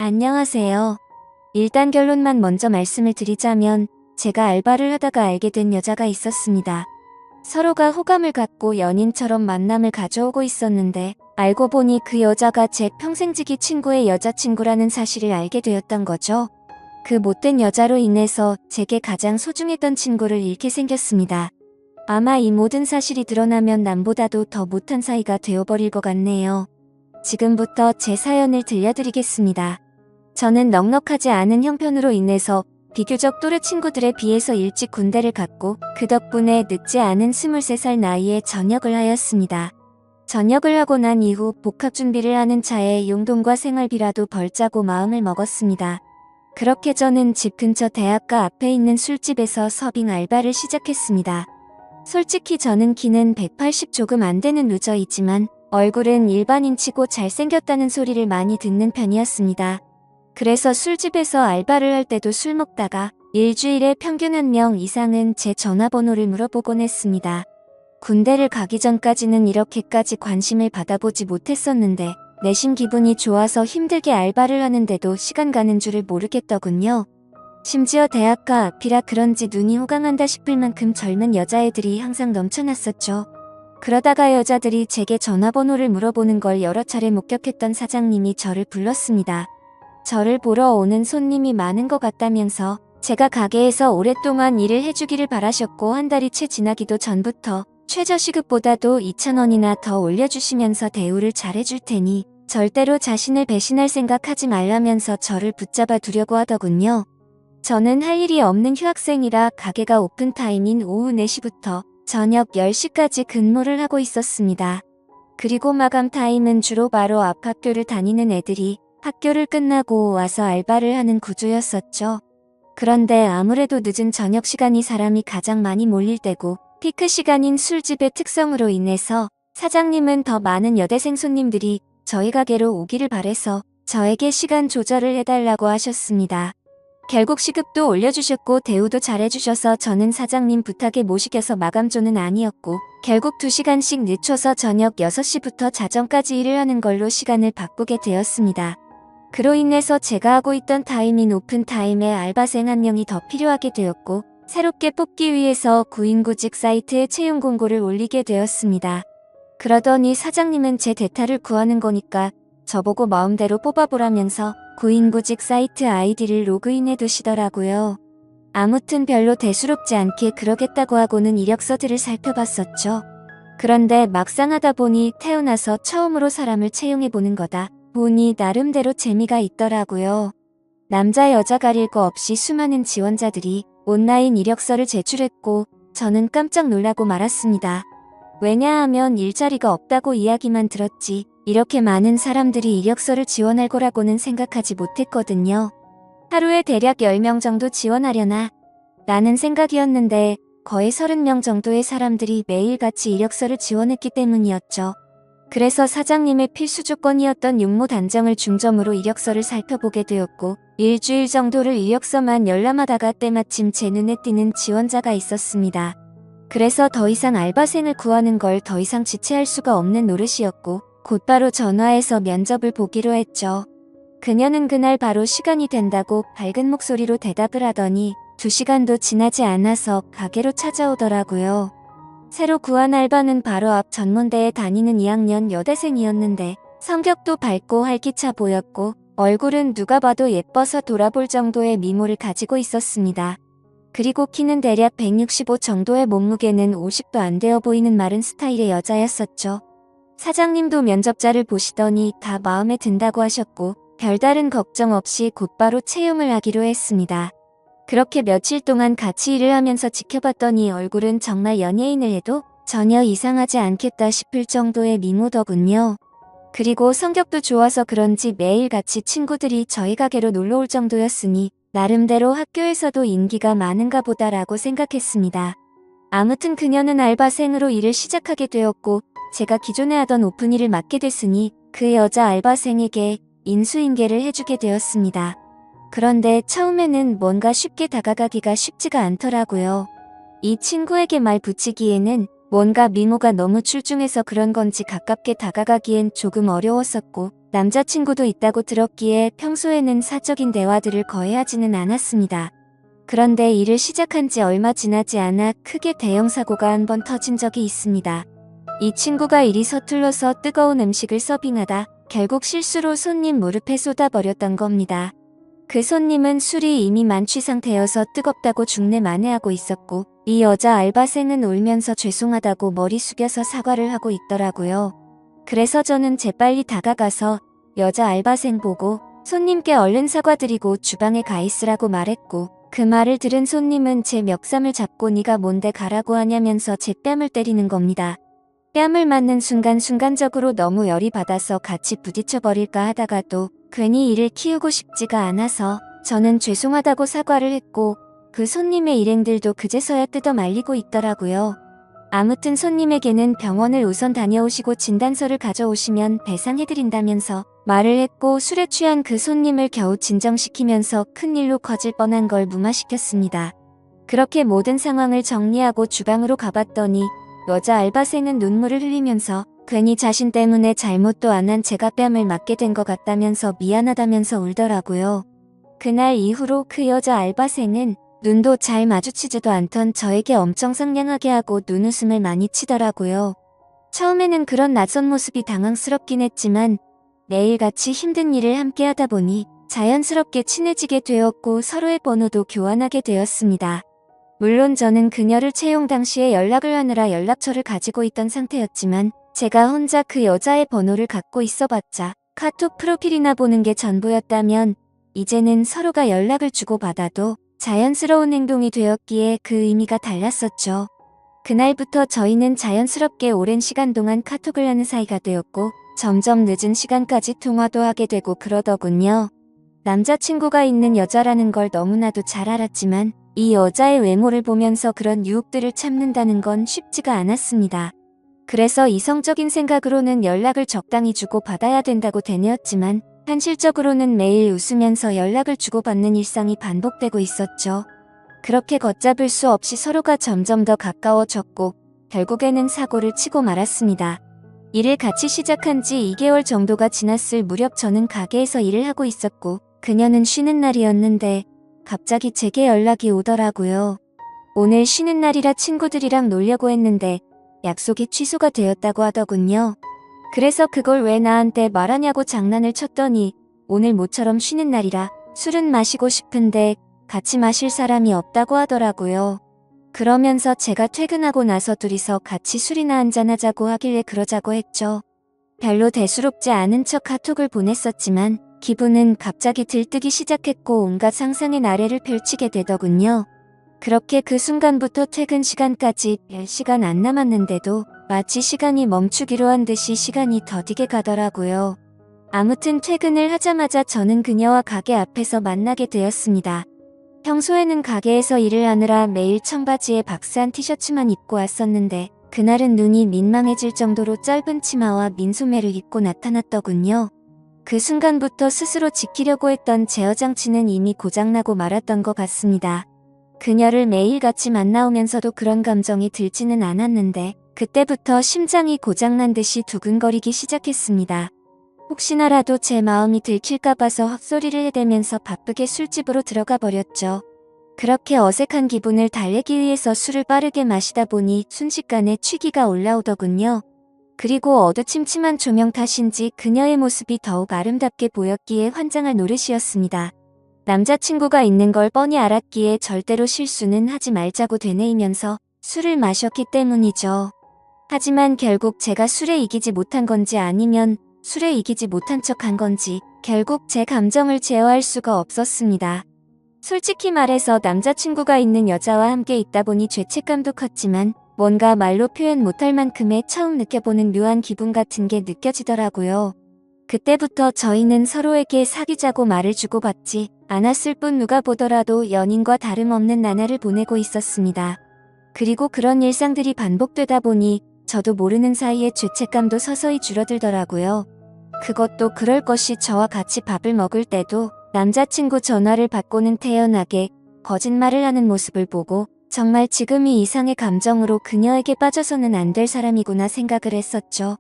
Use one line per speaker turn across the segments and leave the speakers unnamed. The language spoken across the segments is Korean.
안녕하세요. 일단 결론만 먼저 말씀을 드리자면 제가 알바를 하다가 알게 된 여자가 있었습니다. 서로가 호감을 갖고 연인처럼 만남을 가져오고 있었는데 알고 보니 그 여자가 제 평생지기 친구의 여자친구라는 사실을 알게 되었던 거죠. 그 못된 여자로 인해서 제게 가장 소중했던 친구를 잃게 생겼습니다. 아마 이 모든 사실이 드러나면 남보다도 더 못한 사이가 되어버릴 것 같네요. 지금부터 제 사연을 들려드리겠습니다. 저는 넉넉하지 않은 형편으로 인해서 비교적 또래 친구들에 비해서 일찍 군대를 갔고 그 덕분에 늦지 않은 23살 나이에 전역을 하였습니다. 전역을 하고 난 이후 복학 준비를 하는 차에 용돈과 생활비라도 벌자고 마음을 먹었습니다. 그렇게 저는 집 근처 대학가 앞에 있는 술집에서 서빙 알바를 시작했습니다. 솔직히 저는 키는 180 조금 안 되는 루저이지만 얼굴은 일반인치고 잘생겼다는 소리를 많이 듣는 편이었습니다. 그래서 술집에서 알바를 할 때도 술 먹다가 일주일에 평균 1명 이상은 제 전화번호를 물어보곤 했습니다. 군대를 가기 전까지는 이렇게까지 관심을 받아보지 못했었는데 내심 기분이 좋아서 힘들게 알바를 하는데도 시간 가는 줄을 모르겠더군요. 심지어 대학가 앞이라 그런지 눈이 호강한다 싶을 만큼 젊은 여자애들이 항상 넘쳐났었죠. 그러다가 여자들이 제게 전화번호를 물어보는 걸 여러 차례 목격했던 사장님이 저를 불렀습니다. 저를 보러 오는 손님이 많은 것 같다면서 제가 가게에서 오랫동안 일을 해주기를 바라셨고 한 달이 채 지나기도 전부터 최저시급보다도 2,000원이나 더 올려주시면서 대우를 잘해줄 테니 절대로 자신을 배신할 생각하지 말라면서 저를 붙잡아 두려고 하더군요. 저는 할 일이 없는 휴학생이라 가게가 오픈타임인 오후 4시부터 저녁 10시까지 근무를 하고 있었습니다. 그리고 마감 타임은 주로 바로 앞 학교를 다니는 애들이 학교를 끝나고 와서 알바를 하는 구조였었죠. 그런데 아무래도 늦은 저녁 시간이 사람이 가장 많이 몰릴 때고 피크 시간인 술집의 특성으로 인해서 사장님은 더 많은 여대생 손님들이 저희 가게로 오기를 바래서 저에게 시간 조절을 해달라고 하셨습니다. 결국 시급도 올려주셨고 대우도 잘해주셔서 저는 사장님 부탁에 못 이겨서 마감조는 아니었고 결국 2시간씩 늦춰서 저녁 6시부터 자정까지 일을 하는 걸로 시간을 바꾸게 되었습니다. 그로 인해서 제가 하고 있던 타임인 오픈타임에 알바생 1명이 더 필요하게 되었고 새롭게 뽑기 위해서 구인구직 사이트에 채용 공고를 올리게 되었습니다. 그러더니 사장님은 제 대타를 구하는 거니까 저보고 마음대로 뽑아보라면서 구인구직 사이트 아이디를 로그인해 두시더라고요. 아무튼 별로 대수롭지 않게 그러겠다고 하고는 이력서들을 살펴봤었죠. 그런데 막상 하다 보니 태어나서 처음으로 사람을 채용해보는 거다 보니 나름대로 재미가 있더라고요. 남자 여자 가릴 거 없이 수많은 지원자들이 온라인 이력서를 제출했고 저는 깜짝 놀라고 말았습니다. 왜냐하면 일자리가 없다고 이야기만 들었지 이렇게 많은 사람들이 이력서를 지원할 거라고는 생각하지 못했거든요. 하루에 대략 10명 정도 지원하려나? 라는 생각이었는데 거의 30명 정도의 사람들이 매일같이 이력서를 지원했기 때문이었죠. 그래서 사장님의 필수 조건이었던 육모 단정을 중점으로 이력서를 살펴보게 되었고 일주일 정도를 이력서만 열람하다가 때마침 제 눈에 띄는 지원자가 있었습니다. 그래서 더 이상 알바생을 구하는 걸 더 이상 지체할 수가 없는 노릇이었고 곧바로 전화해서 면접을 보기로 했죠. 그녀는 그날 바로 시간이 된다고 밝은 목소리로 대답을 하더니 2시간도 지나지 않아서 가게로 찾아오더라고요. 새로 구한 알바는 바로 앞 전문대에 다니는 2학년 여대생이었는데 성격도 밝고 활기차 보였고 얼굴은 누가 봐도 예뻐서 돌아볼 정도의 미모를 가지고 있었습니다. 그리고 키는 대략 165 정도의 몸무게는 50도 안 되어 보이는 마른 스타일의 여자였었죠. 사장님도 면접자를 보시더니 다 마음에 든다고 하셨고 별다른 걱정 없이 곧바로 채용을 하기로 했습니다. 그렇게 며칠 동안 같이 일을 하면서 지켜봤더니 얼굴은 정말 연예인을 해도 전혀 이상하지 않겠다 싶을 정도의 미모더군요. 그리고 성격도 좋아서 그런지 매일 같이 친구들이 저희 가게로 놀러올 정도였으니 나름대로 학교에서도 인기가 많은가 보다라고 생각했습니다. 아무튼 그녀는 알바생으로 일을 시작하게 되었고 제가 기존에 하던 오픈 일을 맡게 됐으니 그 여자 알바생에게 인수인계를 해주게 되었습니다. 그런데 처음에는 뭔가 쉽게 다가가기가 쉽지가 않더라고요. 이 친구에게 말 붙이기에는 뭔가 미모가 너무 출중해서 그런 건지 가깝게 다가가기엔 조금 어려웠었고 남자친구도 있다고 들었기에 평소에는 사적인 대화들을 거의 하지는 않았습니다. 그런데 일을 시작한 지 얼마 지나지 않아 크게 대형 사고가 한 번 터진 적이 있습니다. 이 친구가 일이 서툴러서 뜨거운 음식을 서빙하다 결국 실수로 손님 무릎에 쏟아버렸던 겁니다. 그 손님은 술이 이미 만취 상태여서 뜨겁다고 죽내 만회하고 있었고 이 여자 알바생은 울면서 죄송하다고 머리 숙여서 사과를 하고 있더라고요. 그래서 저는 재빨리 다가가서 여자 알바생 보고 손님께 얼른 사과드리고 주방에 가 있으라고 말했고 그 말을 들은 손님은 제 멱살을 잡고 네가 뭔데 가라고 하냐면서 제 뺨을 때리는 겁니다. 뺨을 맞는 순간 순간적으로 너무 열이 받아서 같이 부딪혀버릴까 하다가도 괜히 일을 키우고 싶지가 않아서 저는 죄송하다고 사과를 했고 그 손님의 일행들도 그제서야 뜯어 말리고 있더라고요. 아무튼 손님에게는 병원을 우선 다녀오시고 진단서를 가져오시면 배상해드린다면서 말을 했고 술에 취한 그 손님을 겨우 진정시키면서 큰일로 커질 뻔한 걸 무마시켰습니다. 그렇게 모든 상황을 정리하고 주방으로 가봤더니 여자 알바생은 눈물을 흘리면서 괜히 자신 때문에 잘못도 안 한 제가 뺨을 맞게 된 것 같다면서 미안하다면서 울더라고요. 그날 이후로 그 여자 알바생은 눈도 잘 마주치지도 않던 저에게 엄청 상냥하게 하고 눈웃음을 많이 치더라고요. 처음에는 그런 낯선 모습이 당황스럽긴 했지만 매일같이 힘든 일을 함께 하다 보니 자연스럽게 친해지게 되었고 서로의 번호도 교환하게 되었습니다. 물론 저는 그녀를 채용 당시에 연락을 하느라 연락처를 가지고 있던 상태였지만 제가 혼자 그 여자의 번호를 갖고 있어봤자 카톡 프로필이나 보는 게 전부였다면 이제는 서로가 연락을 주고받아도 자연스러운 행동이 되었기에 그 의미가 달랐었죠. 그날부터 저희는 자연스럽게 오랜 시간 동안 카톡을 하는 사이가 되었고 점점 늦은 시간까지 통화도 하게 되고 그러더군요. 남자친구가 있는 여자라는 걸 너무나도 잘 알았지만 이 여자의 외모를 보면서 그런 유혹들을 참는다는 건 쉽지가 않았습니다. 그래서 이성적인 생각으로는 연락을 적당히 주고받아야 된다고 되뇌었지만 현실적으로는 매일 웃으면서 연락을 주고받는 일상이 반복되고 있었죠. 그렇게 걷잡을 수 없이 서로가 점점 더 가까워졌고 결국에는 사고를 치고 말았습니다. 일을 같이 시작한 지 2개월 정도가 지났을 무렵 저는 가게에서 일을 하고 있었고 그녀는 쉬는 날이었는데 갑자기 제게 연락이 오더라고요. 오늘 쉬는 날이라 친구들이랑 놀려고 했는데 약속이 취소가 되었다고 하더군요. 그래서 그걸 왜 나한테 말하냐고 장난을 쳤더니 오늘 모처럼 쉬는 날이라 술은 마시고 싶은데 같이 마실 사람이 없다고 하더라고요. 그러면서 제가 퇴근하고 나서 둘이서 같이 술이나 한잔하자고 하길래 그러자고 했죠. 별로 대수롭지 않은 척 카톡을 보냈었지만 기분은 갑자기 들뜨기 시작했고 온갖 상상의 나래를 펼치게 되더군요. 그렇게 그 순간부터 퇴근 시간까지 별 시간 안 남았는데도 마치 시간이 멈추기로 한 듯이 시간이 더디게 가더라고요. 아무튼 퇴근을 하자마자 저는 그녀와 가게 앞에서 만나게 되었습니다. 평소에는 가게에서 일을 하느라 매일 청바지에 박스한 티셔츠만 입고 왔었는데 그날은 눈이 민망해질 정도로 짧은 치마와 민소매를 입고 나타났더군요. 그 순간부터 스스로 지키려고 했던 제어 장치는 이미 고장나고 말았던 것 같습니다. 그녀를 매일같이 만나오면서도 그런 감정이 들지는 않았는데 그때부터 심장이 고장난 듯이 두근거리기 시작했습니다. 혹시나라도 제 마음이 들킬까 봐서 헛소리를 해대면서 바쁘게 술집으로 들어가 버렸죠. 그렇게 어색한 기분을 달래기 위해서 술을 빠르게 마시다 보니 순식간에 취기가 올라오더군요. 그리고 어두침침한 조명 탓인지 그녀의 모습이 더욱 아름답게 보였기에 환장할 노릇이었습니다. 남자친구가 있는 걸 뻔히 알았기에 절대로 실수는 하지 말자고 되뇌이면서 술을 마셨기 때문이죠. 하지만 결국 제가 술에 이기지 못한 건지 아니면 술에 이기지 못한 척한 건지 결국 제 감정을 제어할 수가 없었습니다. 솔직히 말해서 남자친구가 있는 여자와 함께 있다 보니 죄책감도 컸지만 뭔가 말로 표현 못할 만큼의 처음 느껴보는 묘한 기분 같은 게 느껴지더라고요. 그때부터 저희는 서로에게 사귀자고 말을 주고받지 않았을 뿐 누가 보더라도 연인과 다름없는 나날을 보내고 있었습니다. 그리고 그런 일상들이 반복되다 보니 저도 모르는 사이에 죄책감도 서서히 줄어들더라고요. 그것도 그럴 것이 저와 같이 밥을 먹을 때도 남자친구 전화를 받고는 태연하게 거짓말을 하는 모습을 보고 정말 지금 이 이상의 감정으로 그녀에게 빠져서는 안 될 사람이구나 생각을 했었죠.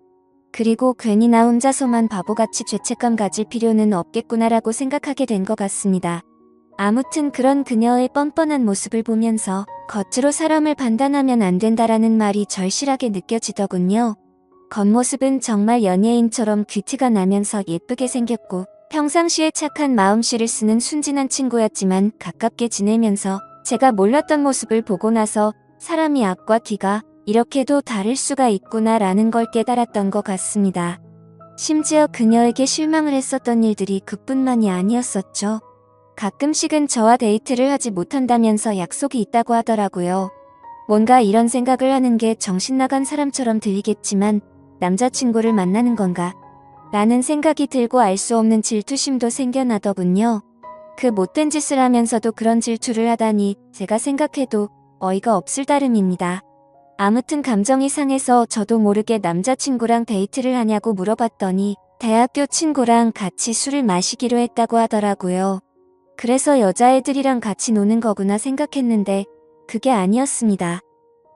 그리고 괜히 나 혼자서만 바보같이 죄책감 가질 필요는 없겠구나라고 생각하게 된 것 같습니다. 아무튼 그런 그녀의 뻔뻔한 모습을 보면서 겉으로 사람을 판단하면 안 된다라는 말이 절실하게 느껴지더군요. 겉모습은 정말 연예인처럼 귀티가 나면서 예쁘게 생겼고 평상시에 착한 마음씨를 쓰는 순진한 친구였지만 가깝게 지내면서 제가 몰랐던 모습을 보고 나서 사람이 앞과 뒤가 이렇게도 다를 수가 있구나라는 걸 깨달았던 것 같습니다. 심지어 그녀에게 실망을 했었던 일들이 그뿐만이 아니었었죠. 가끔씩은 저와 데이트를 하지 못한다면서 약속이 있다고 하더라고요. 뭔가 이런 생각을 하는 게 정신 나간 사람처럼 들리겠지만 남자친구를 만나는 건가? 라는 생각이 들고 알 수 없는 질투심도 생겨나더군요. 그 못된 짓을 하면서도 그런 질투를 하다니 제가 생각해도 어이가 없을 따름입니다. 아무튼 감정이 상해서 저도 모르게 남자친구랑 데이트를 하냐고 물어봤더니 대학교 친구랑 같이 술을 마시기로 했다고 하더라고요. 그래서 여자애들이랑 같이 노는 거구나 생각했는데 그게 아니었습니다.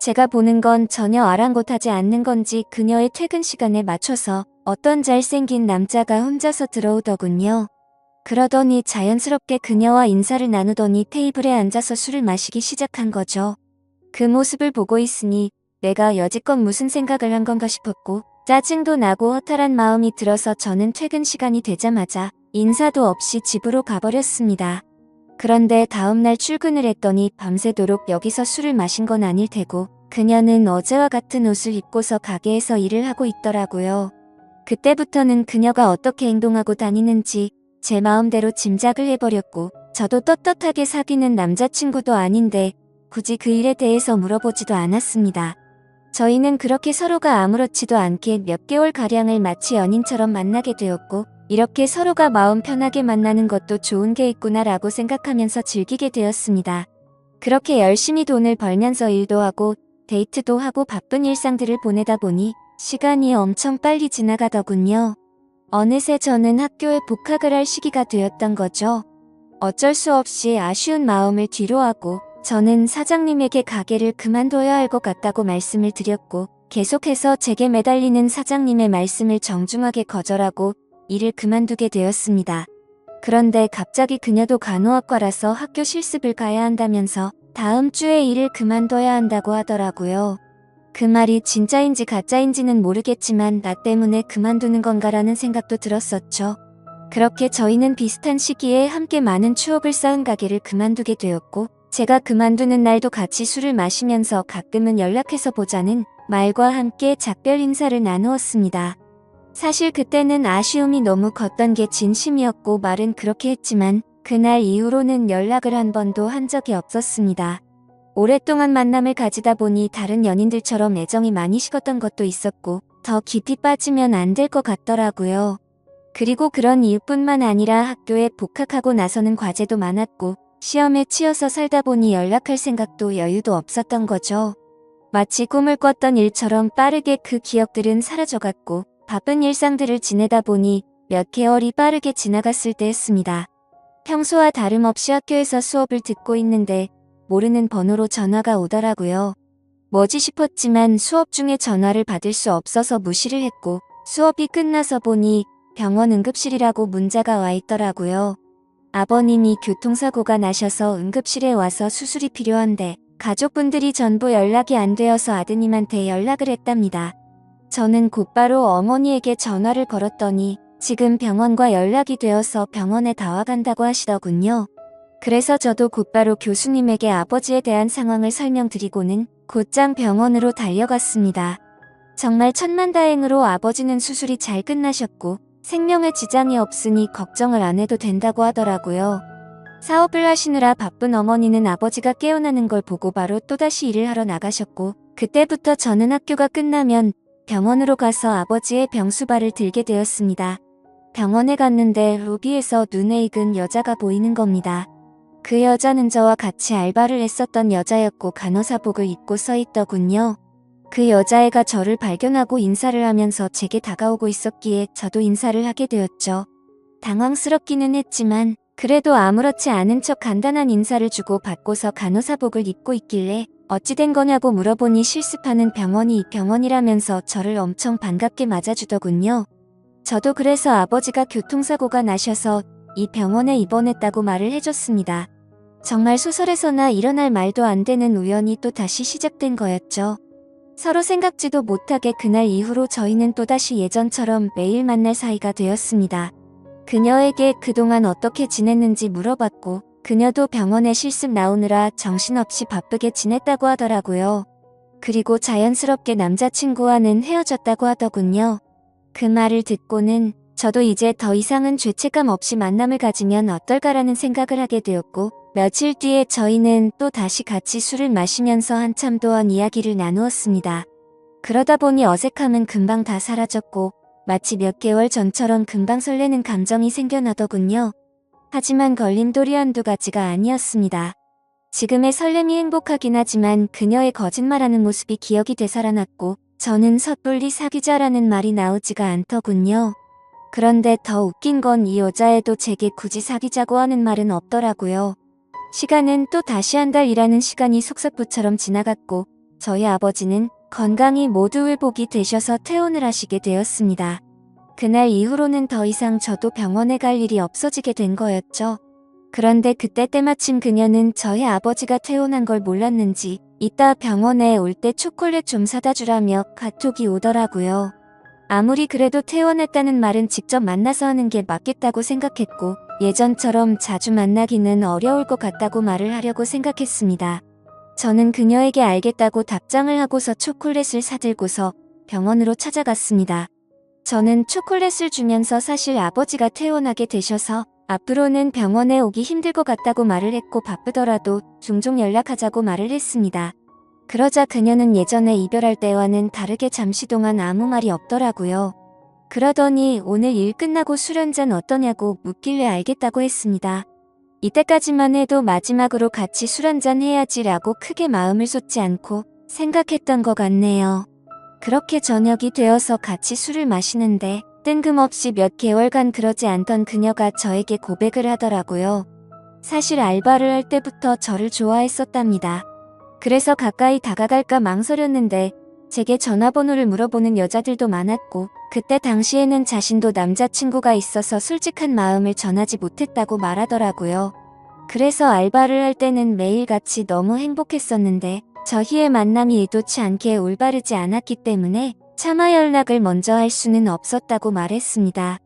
제가 보는 건 전혀 아랑곳하지 않는 건지 그녀의 퇴근 시간에 맞춰서 어떤 잘생긴 남자가 혼자서 들어오더군요. 그러더니 자연스럽게 그녀와 인사를 나누더니 테이블에 앉아서 술을 마시기 시작한 거죠. 그 모습을 보고 있으니 내가 여지껏 무슨 생각을 한 건가 싶었고 짜증도 나고 허탈한 마음이 들어서 저는 퇴근 시간이 되자마자 인사도 없이 집으로 가버렸습니다. 그런데 다음날 출근을 했더니 밤새도록 여기서 술을 마신 건 아닐 테고 그녀는 어제와 같은 옷을 입고서 가게에서 일을 하고 있더라고요. 그때부터는 그녀가 어떻게 행동하고 다니는지 제 마음대로 짐작을 해버렸고 저도 떳떳하게 사귀는 남자친구도 아닌데 굳이 그 일에 대해서 물어보지도 않았습니다. 저희는 그렇게 서로가 아무렇지도 않게 몇 개월가량을 마치 연인처럼 만나게 되었고 이렇게 서로가 마음 편하게 만나는 것도 좋은 게 있구나라고 생각하면서 즐기게 되었습니다. 그렇게 열심히 돈을 벌면서 일도 하고 데이트도 하고 바쁜 일상들을 보내다 보니 시간이 엄청 빨리 지나가더군요. 어느새 저는 학교에 복학을 할 시기가 되었던 거죠. 어쩔 수 없이 아쉬운 마음을 뒤로하고 저는 사장님에게 가게를 그만둬야 할 것 같다고 말씀을 드렸고 계속해서 제게 매달리는 사장님의 말씀을 정중하게 거절하고 일을 그만두게 되었습니다. 그런데 갑자기 그녀도 간호학과라서 학교 실습을 가야 한다면서 다음 주에 일을 그만둬야 한다고 하더라고요. 그 말이 진짜인지 가짜인지는 모르겠지만 나 때문에 그만두는 건가라는 생각도 들었었죠. 그렇게 저희는 비슷한 시기에 함께 많은 추억을 쌓은 가게를 그만두게 되었고 제가 그만두는 날도 같이 술을 마시면서 가끔은 연락해서 보자는 말과 함께 작별 인사를 나누었습니다. 사실 그때는 아쉬움이 너무 컸던 게 진심이었고 말은 그렇게 했지만 그날 이후로는 연락을 한 번도 한 적이 없었습니다. 오랫동안 만남을 가지다 보니 다른 연인들처럼 애정이 많이 식었던 것도 있었고 더 깊이 빠지면 안 될 것 같더라고요. 그리고 그런 이유뿐만 아니라 학교에 복학하고 나서는 과제도 많았고 시험에 치여서 살다 보니 연락할 생각도 여유도 없었던 거죠. 마치 꿈을 꿨던 일처럼 빠르게 그 기억들은 사라져갔고 바쁜 일상들을 지내다 보니 몇 개월이 빠르게 지나갔을 때였습니다. 평소와 다름없이 학교에서 수업을 듣고 있는데 모르는 번호로 전화가 오더라고요. 뭐지 싶었지만 수업 중에 전화를 받을 수 없어서 무시를 했고 수업이 끝나서 보니 병원 응급실이라고 문자가 와 있더라고요. 아버님이 교통사고가 나셔서 응급실에 와서 수술이 필요한데 가족분들이 전부 연락이 안 되어서 아드님한테 연락을 했답니다. 저는 곧바로 어머니에게 전화를 걸었더니 지금 병원과 연락이 되어서 병원에 다 와간다고 하시더군요. 그래서 저도 곧바로 교수님에게 아버지에 대한 상황을 설명드리고는 곧장 병원으로 달려갔습니다. 정말 천만다행으로 아버지는 수술이 잘 끝나셨고 생명에 지장이 없으니 걱정을 안 해도 된다고 하더라고요. 사업을 하시느라 바쁜 어머니는 아버지가 깨어나는 걸 보고 바로 또다시 일을 하러 나가셨고 그때부터 저는 학교가 끝나면 병원으로 가서 아버지의 병수발을 들게 되었습니다. 병원에 갔는데 로비에서 눈에 익은 여자가 보이는 겁니다. 그 여자는 저와 같이 알바를 했었던 여자였고 간호사복을 입고 서 있더군요. 그 여자애가 저를 발견하고 인사를 하면서 제게 다가오고 있었기에 저도 인사를 하게 되었죠. 당황스럽기는 했지만 그래도 아무렇지 않은 척 간단한 인사를 주고 받고서 간호사복을 입고 있길래 어찌 된 거냐고 물어보니 실습하는 병원이 이 병원이라면서 저를 엄청 반갑게 맞아주더군요. 저도 그래서 아버지가 교통사고가 나셔서 이 병원에 입원했다고 말을 해줬습니다. 정말 소설에서나 일어날 말도 안 되는 우연이 또 다시 시작된 거였죠. 서로 생각지도 못하게 그날 이후로 저희는 또다시 예전처럼 매일 만날 사이가 되었습니다. 그녀에게 그동안 어떻게 지냈는지 물어봤고 그녀도 병원에 실습 나오느라 정신없이 바쁘게 지냈다고 하더라고요. 그리고 자연스럽게 남자친구와는 헤어졌다고 하더군요. 그 말을 듣고는 저도 이제 더 이상은 죄책감 없이 만남을 가지면 어떨까라는 생각을 하게 되었고 며칠 뒤에 저희는 또 다시 같이 술을 마시면서 한참 동안 이야기를 나누었습니다. 그러다 보니 어색함은 금방 다 사라졌고 마치 몇 개월 전처럼 금방 설레는 감정이 생겨나더군요. 하지만 걸림돌이 한두 가지가 아니었습니다. 지금의 설렘이 행복하긴 하지만 그녀의 거짓말하는 모습이 기억이 되살아났고 저는 섣불리 사귀자라는 말이 나오지가 않더군요. 그런데 더 웃긴 건 이 여자애도 제게 굳이 사귀자고 하는 말은 없더라고요. 시간은 또 다시 한 달이라는 시간이 속사포처럼 지나갔고 저희 아버지는 건강히 모두 회복이 되셔서 퇴원을 하시게 되었습니다. 그날 이후로는 더 이상 저도 병원에 갈 일이 없어지게 된 거였죠. 그런데 그때 때마침 그녀는 저희 아버지가 퇴원한 걸 몰랐는지 이따 병원에 올 때 초콜릿 좀 사다 주라며 카톡이 오더라고요. 아무리 그래도 퇴원했다는 말은 직접 만나서 하는 게 맞겠다고 생각했고 예전처럼 자주 만나기는 어려울 것 같다고 말을 하려고 생각했습니다. 저는 그녀에게 알겠다고 답장을 하고서 초콜릿을 사들고서 병원으로 찾아갔습니다. 저는 초콜릿을 주면서 사실 아버지가 퇴원하게 되셔서 앞으로는 병원에 오기 힘들 것 같다고 말을 했고 바쁘더라도 종종 연락하자고 말을 했습니다. 그러자 그녀는 예전에 이별할 때와는 다르게 잠시 동안 아무 말이 없더라고요. 그러더니 오늘 일 끝나고 술 한잔 어떠냐고 묻길래 알겠다고 했습니다. 이때까지만 해도 마지막으로 같이 술 한잔 해야지라고 크게 마음을 쏟지 않고 생각했던 것 같네요. 그렇게 저녁이 되어서 같이 술을 마시는데 뜬금없이 몇 개월간 그러지 않던 그녀가 저에게 고백을 하더라고요. 사실 알바를 할 때부터 저를 좋아했었답니다. 그래서 가까이 다가갈까 망설였는데 제게 전화번호를 물어보는 여자들도 많았고 그때 당시에는 자신도 남자친구가 있어서 솔직한 마음을 전하지 못했다고 말하더라고요. 그래서 알바를 할 때는 매일같이 너무 행복했었는데 저희의 만남이 의도치 않게 올바르지 않았기 때문에 차마 연락을 먼저 할 수는 없었다고 말했습니다.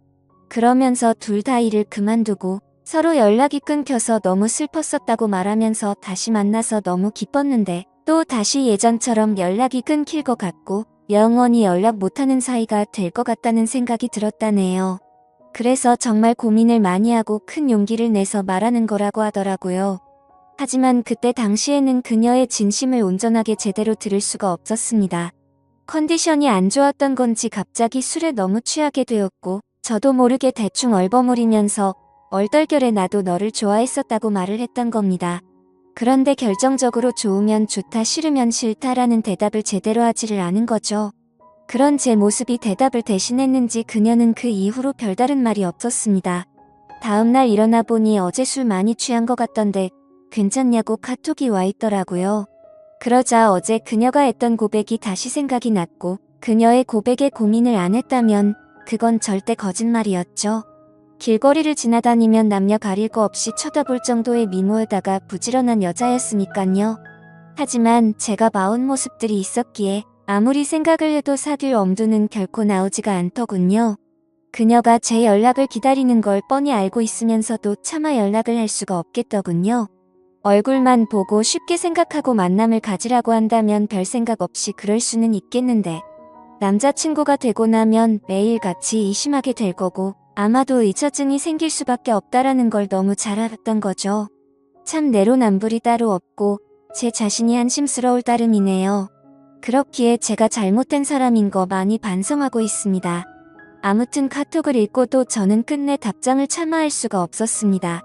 그러면서 둘 다 일을 그만두고 서로 연락이 끊겨서 너무 슬펐었다고 말하면서 다시 만나서 너무 기뻤는데 또 다시 예전처럼 연락이 끊길 것 같고 영원히 연락 못하는 사이가 될 것 같다는 생각이 들었다네요. 그래서 정말 고민을 많이 하고 큰 용기를 내서 말하는 거라고 하더라고요. 하지만 그때 당시에는 그녀의 진심을 온전하게 제대로 들을 수가 없었습니다. 컨디션이 안 좋았던 건지 갑자기 술에 너무 취하게 되었고 저도 모르게 대충 얼버무리면서 얼떨결에 나도 너를 좋아했었다고 말을 했던 겁니다. 그런데 결정적으로 좋으면 좋다 싫으면 싫다라는 대답을 제대로 하지를 않은 거죠. 그런 제 모습이 대답을 대신했는지 그녀는 그 이후로 별다른 말이 없었습니다. 다음날 일어나 보니 어제 술 많이 취한 것 같던데 괜찮냐고 카톡이 와 있더라고요. 그러자 어제 그녀가 했던 고백이 다시 생각이 났고 그녀의 고백에 고민을 안 했다면 그건 절대 거짓말이었죠. 길거리를 지나다니면 남녀 가릴 거 없이 쳐다볼 정도의 미모에다가 부지런한 여자였으니깐요. 하지만 제가 봐온 모습들이 있었기에 아무리 생각을 해도 사귈 엄두는 결코 나오지가 않더군요. 그녀가 제 연락을 기다리는 걸 뻔히 알고 있으면서도 차마 연락을 할 수가 없겠더군요. 얼굴만 보고 쉽게 생각하고 만남을 가지라고 한다면 별 생각 없이 그럴 수는 있겠는데 남자친구가 되고 나면 매일 같이 의심하게 될 거고 아마도 의처증이 생길 수밖에 없다라는 걸 너무 잘 알았던 거죠. 참 내로남불이 따로 없고 제 자신이 한심스러울 따름이네요. 그렇기에 제가 잘못된 사람인 거 많이 반성하고 있습니다. 아무튼 카톡을 읽고도 저는 끝내 답장을 참아 할 수가 없었습니다.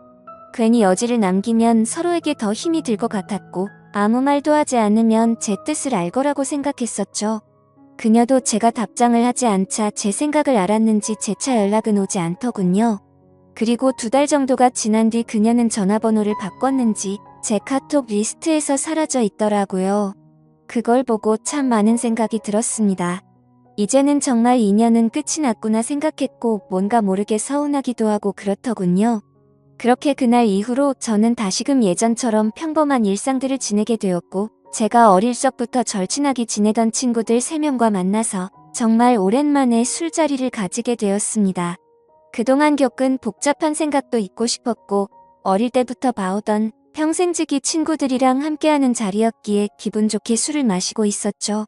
괜히 여지를 남기면 서로에게 더 힘이 들 것 같았고 아무 말도 하지 않으면 제 뜻을 알 거라고 생각했었죠. 그녀도 제가 답장을 하지 않자 제 생각을 알았는지 재차 연락은 오지 않더군요. 그리고 2달 정도가 지난 뒤 그녀는 전화번호를 바꿨는지 제 카톡 리스트에서 사라져 있더라고요. 그걸 보고 참 많은 생각이 들었습니다. 이제는 정말 인연은 끝이 났구나 생각했고 뭔가 모르게 서운하기도 하고 그렇더군요. 그렇게 그날 이후로 저는 다시금 예전처럼 평범한 일상들을 지내게 되었고 제가 어릴 적부터 절친하게 지내던 친구들 3명과 만나서 정말 오랜만에 술자리를 가지게 되었습니다. 그동안 겪은 복잡한 생각도 잊고 싶었고 어릴 때부터 봐오던 평생지기 친구들이랑 함께하는 자리였기에 기분 좋게 술을 마시고 있었죠.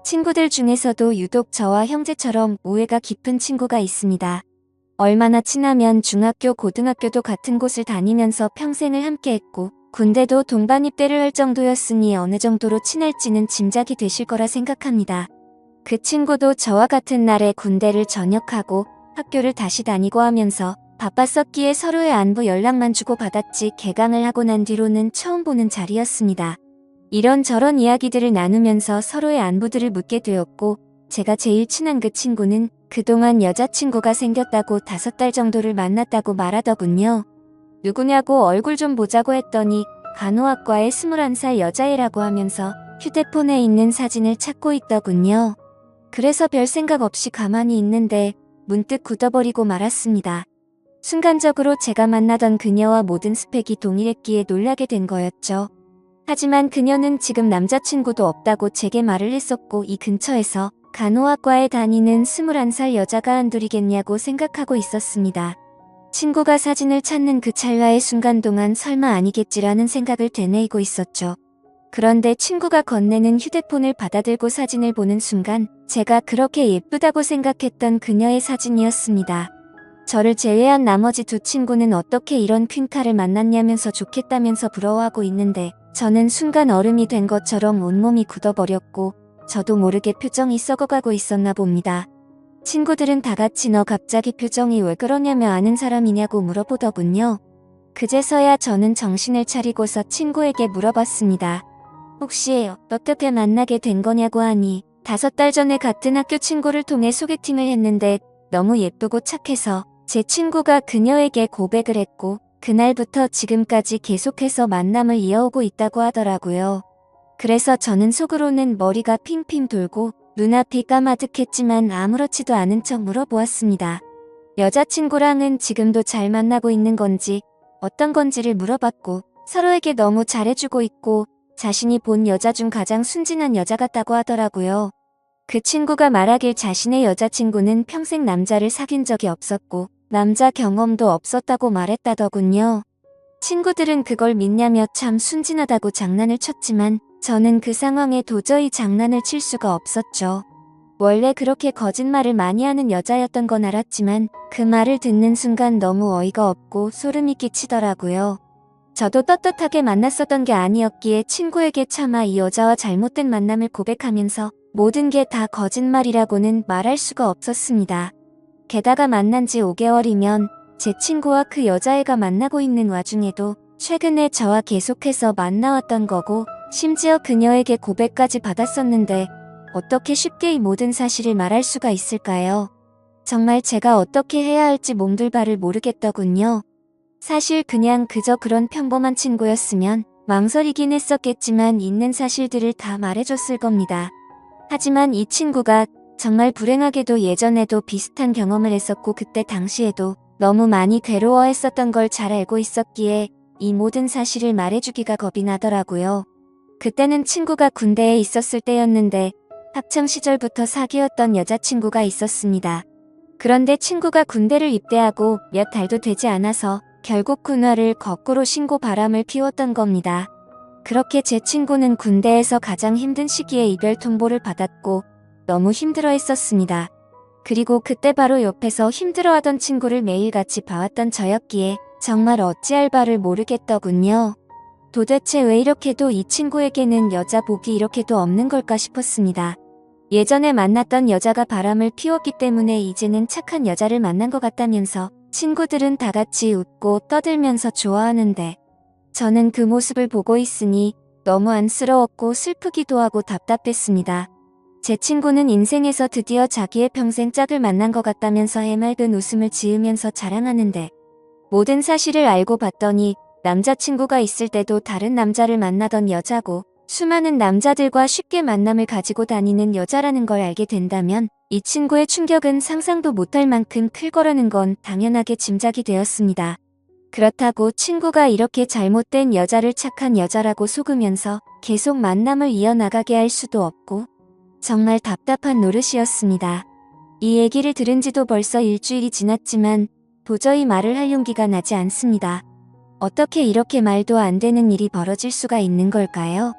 친구들 중에서도 유독 저와 형제처럼 우애가 깊은 친구가 있습니다. 얼마나 친하면 중학교, 고등학교도 같은 곳을 다니면서 평생을 함께했고 군대도 동반 입대를 할 정도였으니 어느 정도로 친할지는 짐작이 되실 거라 생각합니다. 그 친구도 저와 같은 날에 군대를 전역하고 학교를 다시 다니고 하면서 바빴었기에 서로의 안부 연락만 주고받았지 개강을 하고 난 뒤로는 처음 보는 자리였습니다. 이런저런 이야기들을 나누면서 서로의 안부들을 묻게 되었고 제가 제일 친한 그 친구는 그동안 여자친구가 생겼다고 5달 정도를 만났다고 말하더군요. 누구냐고 얼굴 좀 보자고 했더니 간호학과의 21살 여자애라고 하면서 휴대폰에 있는 사진을 찾고 있더군요. 그래서 별 생각 없이 가만히 있는데 문득 굳어버리고 말았습니다. 순간적으로 제가 만나던 그녀와 모든 스펙이 동일했기에 놀라게 된 거였죠. 하지만 그녀는 지금 남자친구도 없다고 제게 말을 했었고 이 근처에서 간호학과에 다니는 21살 여자가 한둘이겠냐고 생각하고 있었습니다. 친구가 사진을 찾는 그 찰나의 순간 동안 설마 아니겠지라는 생각을 되뇌이고 있었죠. 그런데 친구가 건네는 휴대폰을 받아들고 사진을 보는 순간 제가 그렇게 예쁘다고 생각했던 그녀의 사진이었습니다. 저를 제외한 나머지 2 친구는 어떻게 이런 퀸카를 만났냐면서 좋겠다면서 부러워하고 있는데 저는 순간 얼음이 된 것처럼 온몸이 굳어버렸고 저도 모르게 표정이 썩어가고 있었나 봅니다. 친구들은 다 같이 너 갑자기 표정이 왜 그러냐며 아는 사람이냐고 물어보더군요. 그제서야 저는 정신을 차리고서 친구에게 물어봤습니다. 혹시 어떻게 만나게 된 거냐고 하니 5달 전에 같은 학교 친구를 통해 소개팅을 했는데 너무 예쁘고 착해서 제 친구가 그녀에게 고백을 했고 그날부터 지금까지 계속해서 만남을 이어오고 있다고 하더라고요. 그래서 저는 속으로는 머리가 핑핑 돌고 눈앞이 까마득했지만 아무렇지도 않은 척 물어보았습니다. 여자친구랑은 지금도 잘 만나고 있는 건지 어떤 건지를 물어봤고 서로에게 너무 잘해주고 있고 자신이 본 여자 중 가장 순진한 여자 같다고 하더라고요. 그 친구가 말하길 자신의 여자친구는 평생 남자를 사귄 적이 없었고 남자 경험도 없었다고 말했다더군요. 친구들은 그걸 믿냐며 참 순진하다고 장난을 쳤지만 저는 그 상황에 도저히 장난을 칠 수가 없었죠. 원래 그렇게 거짓말을 많이 하는 여자였던 건 알았지만 그 말을 듣는 순간 너무 어이가 없고 소름이 끼치더라고요. 저도 떳떳하게 만났었던 게 아니었기에 친구에게 차마 이 여자와 잘못된 만남을 고백하면서 모든 게 다 거짓말이라고는 말할 수가 없었습니다. 게다가 만난 지 5개월이면 제 친구와 그 여자애가 만나고 있는 와중에도 최근에 저와 계속해서 만나왔던 거고 심지어 그녀에게 고백까지 받았었는데 어떻게 쉽게 이 모든 사실을 말할 수가 있을까요? 정말 제가 어떻게 해야 할지 몸둘 바를 모르겠더군요. 사실 그냥 그저 그런 평범한 친구였으면 망설이긴 했었겠지만 있는 사실들을 다 말해줬을 겁니다. 하지만 이 친구가 정말 불행하게도 예전에도 비슷한 경험을 했었고 그때 당시에도 너무 많이 괴로워했었던 걸 잘 알고 있었기에 이 모든 사실을 말해주기가 겁이 나더라고요. 그때는 친구가 군대에 있었을 때였는데 학창 시절부터 사귀었던 여자친구가 있었습니다. 그런데 친구가 군대를 입대하고 몇 달도 되지 않아서 결국 군화를 거꾸로 신고 바람을 피웠던 겁니다. 그렇게 제 친구는 군대에서 가장 힘든 시기에 이별 통보를 받았고 너무 힘들어했었습니다. 그리고 그때 바로 옆에서 힘들어하던 친구를 매일같이 봐왔던 저였기에 정말 어찌할 바를 모르겠더군요. 도대체 왜 이렇게도 이 친구에게는 여자 복이 이렇게도 없는 걸까 싶었습니다. 예전에 만났던 여자가 바람을 피웠기 때문에 이제는 착한 여자를 만난 것 같다면서 친구들은 다 같이 웃고 떠들면서 좋아하는데 저는 그 모습을 보고 있으니 너무 안쓰러웠고 슬프기도 하고 답답했습니다. 제 친구는 인생에서 드디어 자기의 평생 짝을 만난 것 같다면서 해맑은 웃음을 지으면서 자랑하는데 모든 사실을 알고 봤더니 남자친구가 있을 때도 다른 남자를 만나던 여자고 수많은 남자들과 쉽게 만남을 가지고 다니는 여자라는 걸 알게 된다면 이 친구의 충격은 상상도 못할 만큼 클 거라는 건 당연하게 짐작이 되었습니다. 그렇다고 친구가 이렇게 잘못된 여자를 착한 여자라고 속으면서 계속 만남을 이어나가게 할 수도 없고 정말 답답한 노릇이었습니다. 이 얘기를 들은 지도 벌써 일주일이 지났지만 도저히 말을 할 용기가 나지 않습니다. 어떻게 이렇게 말도 안 되는 일이 벌어질 수가 있는 걸까요?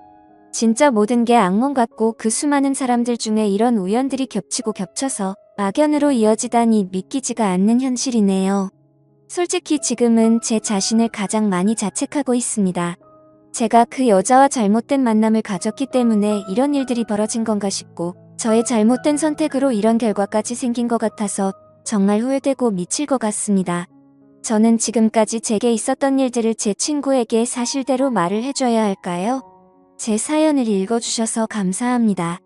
진짜 모든 게 악몽 같고 그 수많은 사람들 중에 이런 우연들이 겹치고 겹쳐서 악연으로 이어지다니 믿기지가 않는 현실이네요. 솔직히 지금은 제 자신을 가장 많이 자책하고 있습니다. 제가 그 여자와 잘못된 만남을 가졌기 때문에 이런 일들이 벌어진 건가 싶고 저의 잘못된 선택으로 이런 결과까지 생긴 것 같아서 정말 후회되고 미칠 것 같습니다. 저는 지금까지 제게 있었던 일들을 제 친구에게 사실대로 말을 해줘야 할까요? 제 사연을 읽어주셔서 감사합니다.